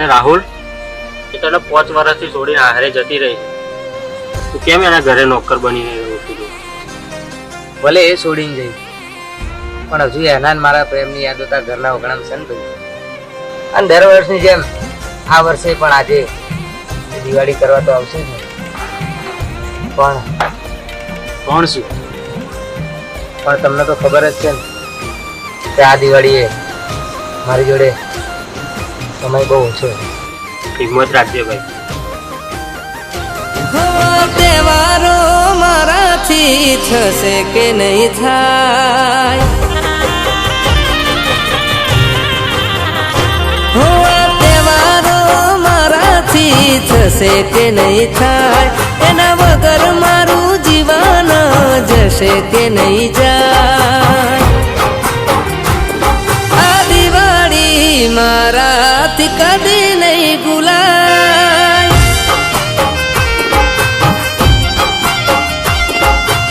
ને રાહુલ એ તને 5 વર્ષથી છોડીને આહારે જતી રહી છે, તું કેમ એના ઘરે નોકર બનીને રહ્યો છું? ભલે એ છોડીને જઈ, પણ હજુ એના મારા પ્રેમની યાદો તારા ઘરના ઓગણામાં છે ને ભાઈ. અને દર વર્ષની જેમ આ વર્ષે પણ આજે દિવાળી કરવા તો આવશે જ ને. કોણ શું? પણ તમને તો ખબર જ છે ને કે આ દિવાળીએ મારી જોડે સમય બહુ ઓછો છે. હિંમત રાખજે ભાઈ. તહેવારો મારાથી થશે કે નહીં થાય, તહેવારો મારાથી થશે કે નહીં થાય, એના વગર મારું જીવન જશે કે નહીં જાય. આ દિવાળી મારાથી કદી નહીં ભૂલાય.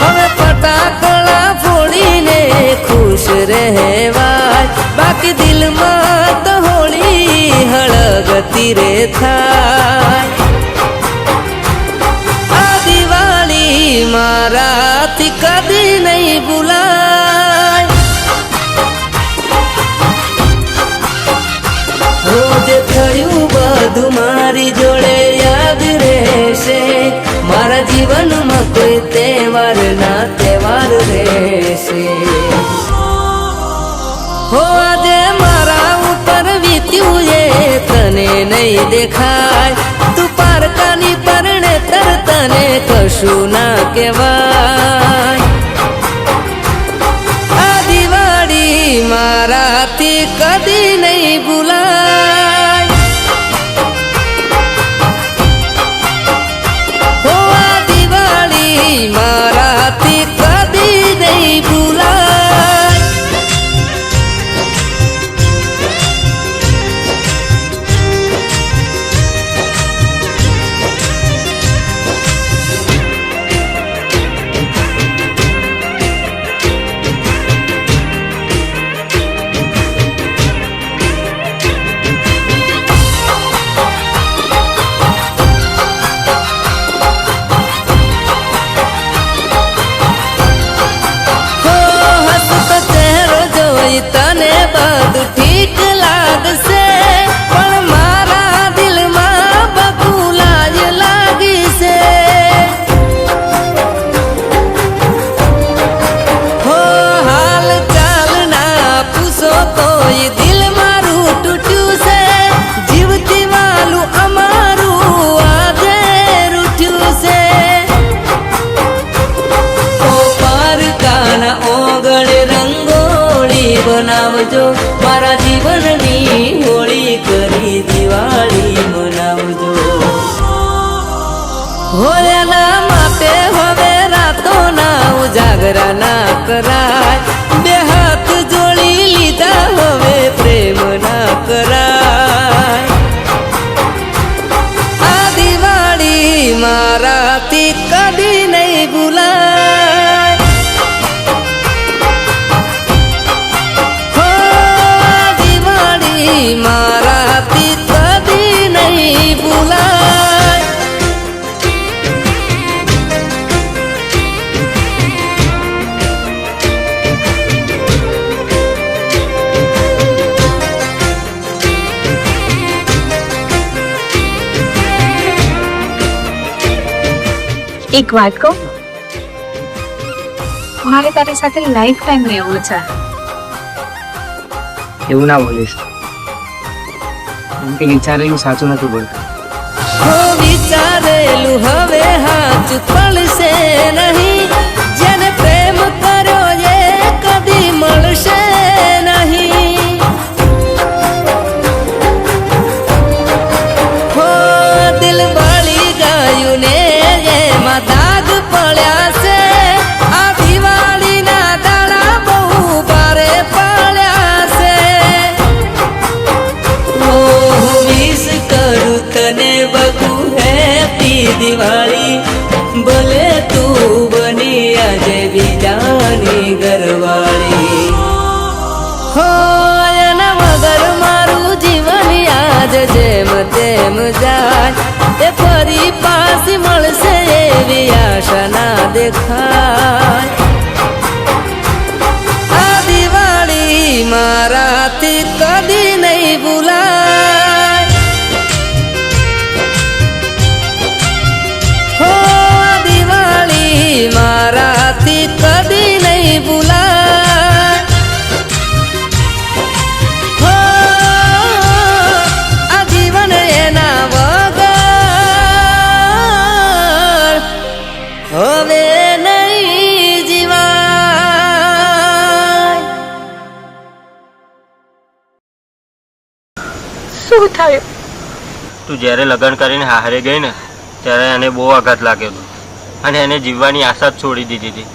હવે ફટાકડા ફોડીને ખુશ રહેવાય, બાકી દિલમાં તો હોળી હળગતી રે થાય. આ દિવાળી મારાથી કદી નહીં ભૂલાય. રોજ થયું બધું મારી જોડે યાદ રહેશે, મારા જીવનમાં કોઈ તહેવાર ના તહેવાર રહેશે. હો આજે મારા ઉપર વીત્યું એ તને નહીં દેખાય, તું પારકાની પરણે તને કશું ના કહેવાય. આ દિવાળી મારાથી કદી નહીં ભૂલાય. હો આ દિવાળી મારાથી કદી નહીં ભૂલાય. તને બધું ઠીક લાગશે, પણ મારા દિલમાં બકુલા જ લાગશે. હો હાલ ચાલ ના પૂછો તોય દિલ મારું તૂટ્યું છે, જીવતી વાલું અમારું આજે રૂઠ્યું છે. ઓ પારકાના ઓગળે રંગોળી બનાવજો, મારા જીવનની હોળી કરી દિવાળી મનાવજો. હોળીના માટે હવે રાતો ના ઉજાગરા ના કરાય, બે હાથ જોડી લીધા હવે પ્રેમ ના કરાય. આ દિવાળી મારાથી કદી નહીં ભૂલાય. મારાથી કદી નહીં ભૂલાય. એક વાત કહું, મારે તારી સાથે લાઈફ ટાઈમ રહેવું છે. એવું ના બોલીશ, કે વિચારેલું સાચું નથી બોલતા. હો વિચારેલું હવે હાચું પડશે નહીં, જેને પ્રેમ કર્યો એ કદી મળશે નહીં. હો દિલ બળી ગયું ને એમાં દાગ પડ્યા છે, આ દિવાળીના દાડા બહુ ભારે પડ્યા છે. વિશ કરું તને બહુ હેપી દિવાળી, ભલે તું બની થાય. આ દિવાળી મારાથી કદી નહીં ભૂલાય. હો આ દિવાળી મારાથી કદી નહીં ભૂલાય. હો આ જીવન એના વગર હવે નહીં જીવાય. શું થયું? તું જ્યારે લગ્ન કરીને હારે ગઈ ને ત્યારે એને બહુ આઘાત લાગ્યો હતો અને એને જીવવાની આશા જ છોડી દીધી હતી.